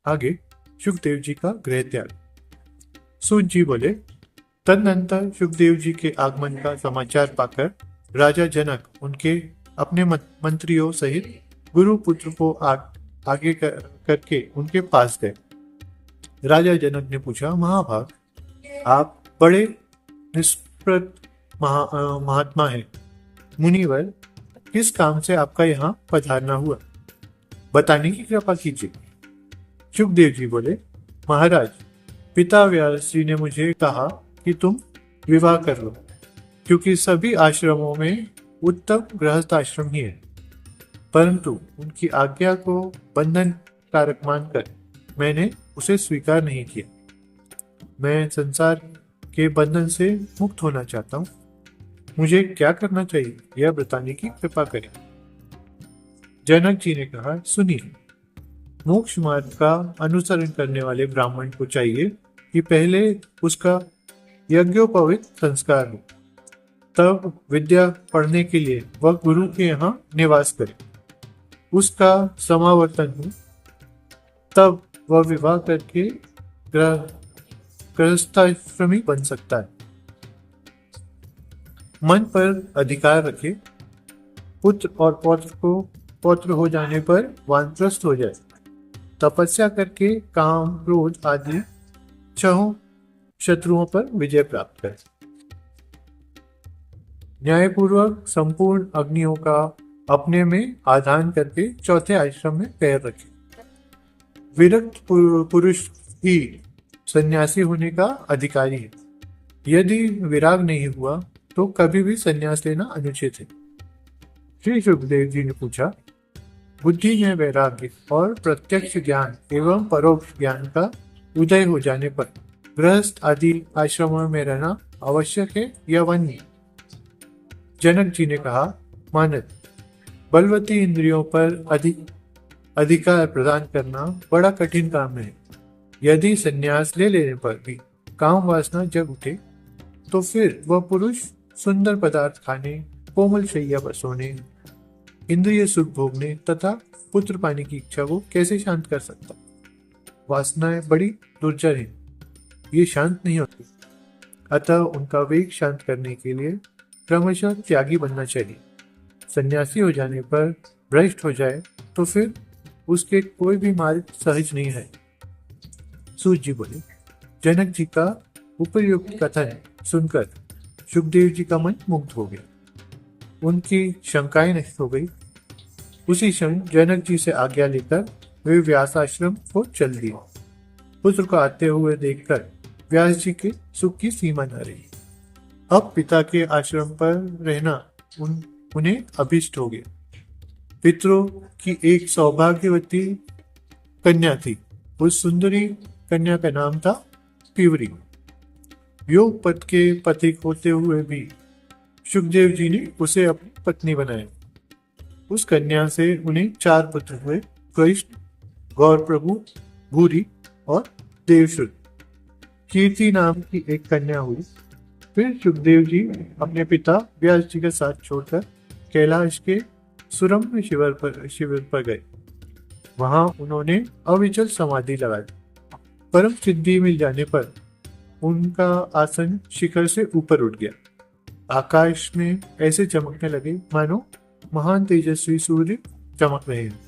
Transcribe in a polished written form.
आगे सुखदेव जी का गृह त्याग। सूत जी बोले, तदनंतर सुखदेव जी के आगमन का समाचार पाकर राजा जनक उनके अपने मंत्रियों सहित गुरु पुत्र को आगे करके उनके पास गए। राजा जनक ने पूछा, महाभाग, आप बड़े निष्प्रत महात्मा हैं। मुनिवर, किस काम से आपका यहाँ पधारना हुआ, बताने की कृपा कीजिए। सुखदेव जी बोले, महाराज, पिता व्यास जी ने मुझे कहा कि तुम विवाह कर लो, क्योंकि सभी आश्रमों में उत्तम गृहस्थ आश्रम ही है। परंतु उनकी आज्ञा को बंधन कारक मानकर मैंने उसे स्वीकार नहीं किया। मैं संसार के बंधन से मुक्त होना चाहता हूँ। मुझे क्या करना चाहिए, यह बताने की कृपा करें। जनक जी ने कहा, सुनिए, मोक्ष मार्ग का अनुसरण करने वाले ब्राह्मण को चाहिए कि पहले उसका यज्ञोपवीत संस्कार हो, तब विद्या पढ़ने के लिए वह गुरु के यहाँ निवास करे। उसका समावर्तन हो, तब वह विवाह करके गृहस्थाश्रमी बन सकता है। मन पर अधिकार रखे, पुत्र और पौत्र हो जाने पर वानप्रस्थ हो जाए। तपस्या करके काम, क्रोध आदि 6 शत्रुओं पर विजय प्राप्त करे। न्यायपूर्वक संपूर्ण अग्नियों का अपने में आधान करके चौथे आश्रम में पैर रखे। विरक्त पुरुष ही सन्यासी होने का अधिकारी है। यदि विराग नहीं हुआ तो कभी भी संन्यास लेना अनुचित है। श्री सुखदेव जी ने पूछा, बुद्धि में वैराग्य और प्रत्यक्ष ज्ञान एवं परोक्ष ज्ञान का उदय हो जाने पर गृहस्थ आदि आश्रमों में रहना आवश्यक है या वन्य? जनक जी ने कहा, मानद, बलवती इंद्रियों पर अधिकार प्रदान करना बड़ा कठिन काम है। यदि संन्यास ले लेने पर भी काम वासना जग उठे तो फिर वह पुरुष सुंदर पदार्थ खाने, कोमल शैया पर सोने, इंद्रिय सुख भोगने तथा पुत्र पाने की इच्छा को कैसे शांत कर सकता? वासनाएं बड़ी दुर्जर हैं, ये शांत नहीं होती। अतः उनका वेग शांत करने के लिए क्रमशः त्यागी बनना चाहिए। सन्यासी हो जाने पर भ्रष्ट हो जाए तो फिर उसके कोई भी मार्ग सहज नहीं है। सूत जी बोले, जनक जी का उपयुक्त कथन सुनकर सुखदेव जी का मन मुग्ध हो गया। उनकी शंकाएं नष्ट हो गई। उसी क्षण जनक जी से आज्ञा लेकर वे व्यास आश्रम को चल दिए। पुत्र को आते हुए देखकर व्यास जी के सुख की सीमा न रही। अब पिता के आश्रम पर रहना उन्हें अभिष्ट हो गया। पितरों की एक सौभाग्यवती कन्या थी। उस सुंदरी कन्या का नाम था पीवरी। योग पद के पथिक होते हुए भी सुखदेव जी ने उसे अपनी पत्नी बनाया। उस कन्या से उन्हें 4 पुत्र हुए, कृष्ण, गौर प्रभु, भूरी और देवश्रुत। कीर्ति नाम की एक कन्या हुई। फिर सुखदेव जी अपने पिता व्यास जी के साथ छोड़कर कैलाश के सुरम्य शिविर पर गए। वहां उन्होंने अविचल समाधि लगाई। परम सिद्धि मिल जाने पर उनका आसन शिखर से ऊपर उठ गया। आकाश में ऐसे चमकने लगे मानो महान तेजस्वी सूर्य चमक रहे हैं।